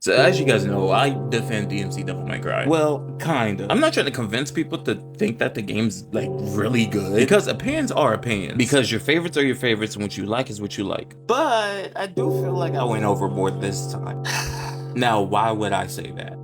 So as you guys know, I defend DmC Devil May Cry. Well, kinda. I'm not trying to convince people to think that the game's like really good, because opinions are opinions. Because your favorites are your favorites and what you like is what you like. But I do feel like I went overboard this time. Now, why would I say that?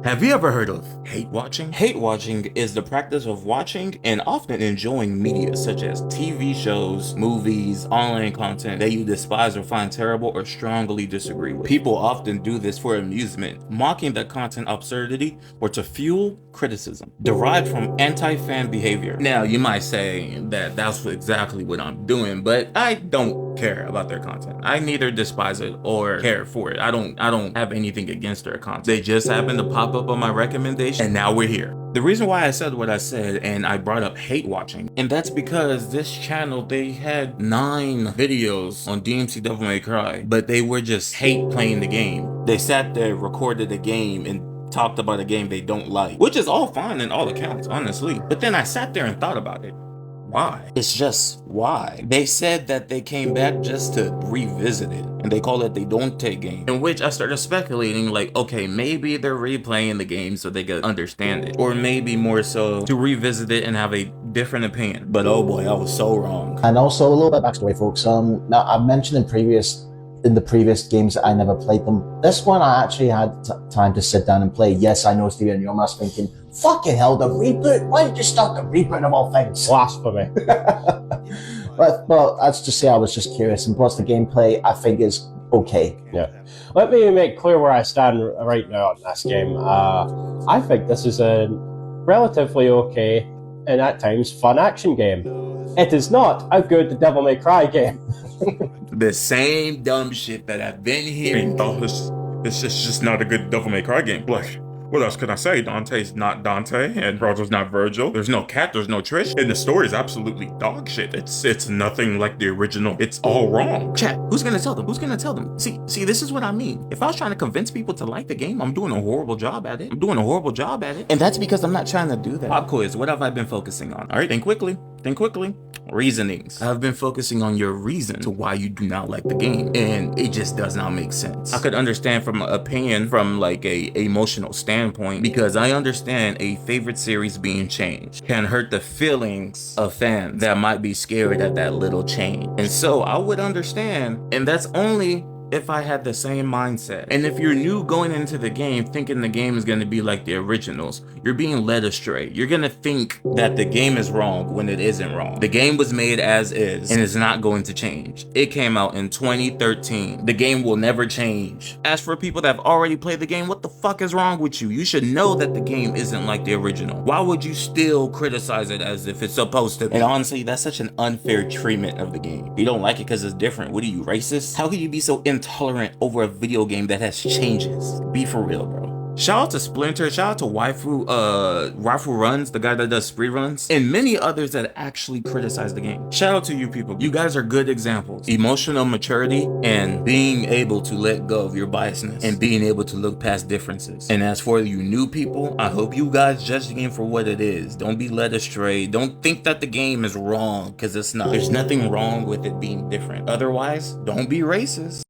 Have you ever heard of hate watching? Hate watching is the practice of watching and often enjoying media such as TV shows, movies, online content that you despise or find terrible or strongly disagree with. People often do this for amusement, mocking the content absurdity or to fuel criticism derived from anti-fan behavior. Now, you might say that that's exactly what I'm doing, but I don't care about their content. I neither despise it or care for it. I don't have anything against their content. They just happen to pop up on my recommendation, and now we're here. The reason why I said what I said and I brought up hate watching, and that's because this channel, they had 9 videos on DmC Devil May Cry, but they were just hate playing the game. They sat there, recorded the game, and talked about a game they don't like, which is all fine in all accounts, honestly. But then I sat there and thought about it. Why? It's just why. They said that they came back just to revisit it, and they call it the Dante game, in which I started speculating like, okay, maybe they're replaying the game so they could understand it, or maybe more so to revisit it and have a different opinion. But oh boy, I was so wrong. And also a little bit backstory, folks. Now I mentioned in the previous games that I never played them. This one I actually had time to sit down and play. Yes, I know, Steven, you must be thinking, fucking hell, the reboot? Why did you start the reboot of all things? Blasphemy. But that's just say I was just curious, and plus the gameplay I think is okay. Yeah. Let me make clear where I stand right now on this game. I think this is a relatively okay and at times fun action game. It is not a good Devil May Cry game. The same dumb shit that I've been hearing. Oh, it's just not a good Devil May Cry game. Like, what else can I say? Dante's not Dante, and Virgil's not Virgil. There's no Cat, there's no Trish, and the story is absolutely dog shit. It's nothing like the original. It's all wrong. Chat, who's gonna tell them? Who's gonna tell them? See, this is what I mean. If I was trying to convince people to like the game, I'm doing a horrible job at it. And that's because I'm not trying to do that. Pop quiz, what have I been focusing on? All right, think quickly. Reasonings. I've been focusing on your reason to why you do not like the game, and it just does not make sense. I could understand from an opinion from like a emotional standpoint, because I understand a favorite series being changed can hurt the feelings of fans that might be scared at that little change. And so I would understand, and that's only if I had the same mindset. And if you're new going into the game thinking the game is gonna be like the originals, you're being led astray. You're gonna think that the game is wrong when it isn't wrong. The game was made as is and is not going to change. It came out in 2013. The game will never change. As for people that have already played the game, what the fuck is wrong with you? You should know that the game isn't like the original. Why would you still criticize it as if it's supposed to be? And honestly, that's such an unfair treatment of the game. You don't like it because it's different. What are you, racist? How can you be so intolerant over a video game that has changes? Be for real, bro. Shout out to Splinter, shout out to Waifu Runs, the guy that does spree runs, and many others that actually criticize the game. Shout out to you people. You guys are good examples. Emotional maturity and being able to let go of your biasness and being able to look past differences. And as for you new people, I hope you guys judge the game for what it is. Don't be led astray. Don't think that the game is wrong, because it's not. There's nothing wrong with it being different. Otherwise, don't be racist.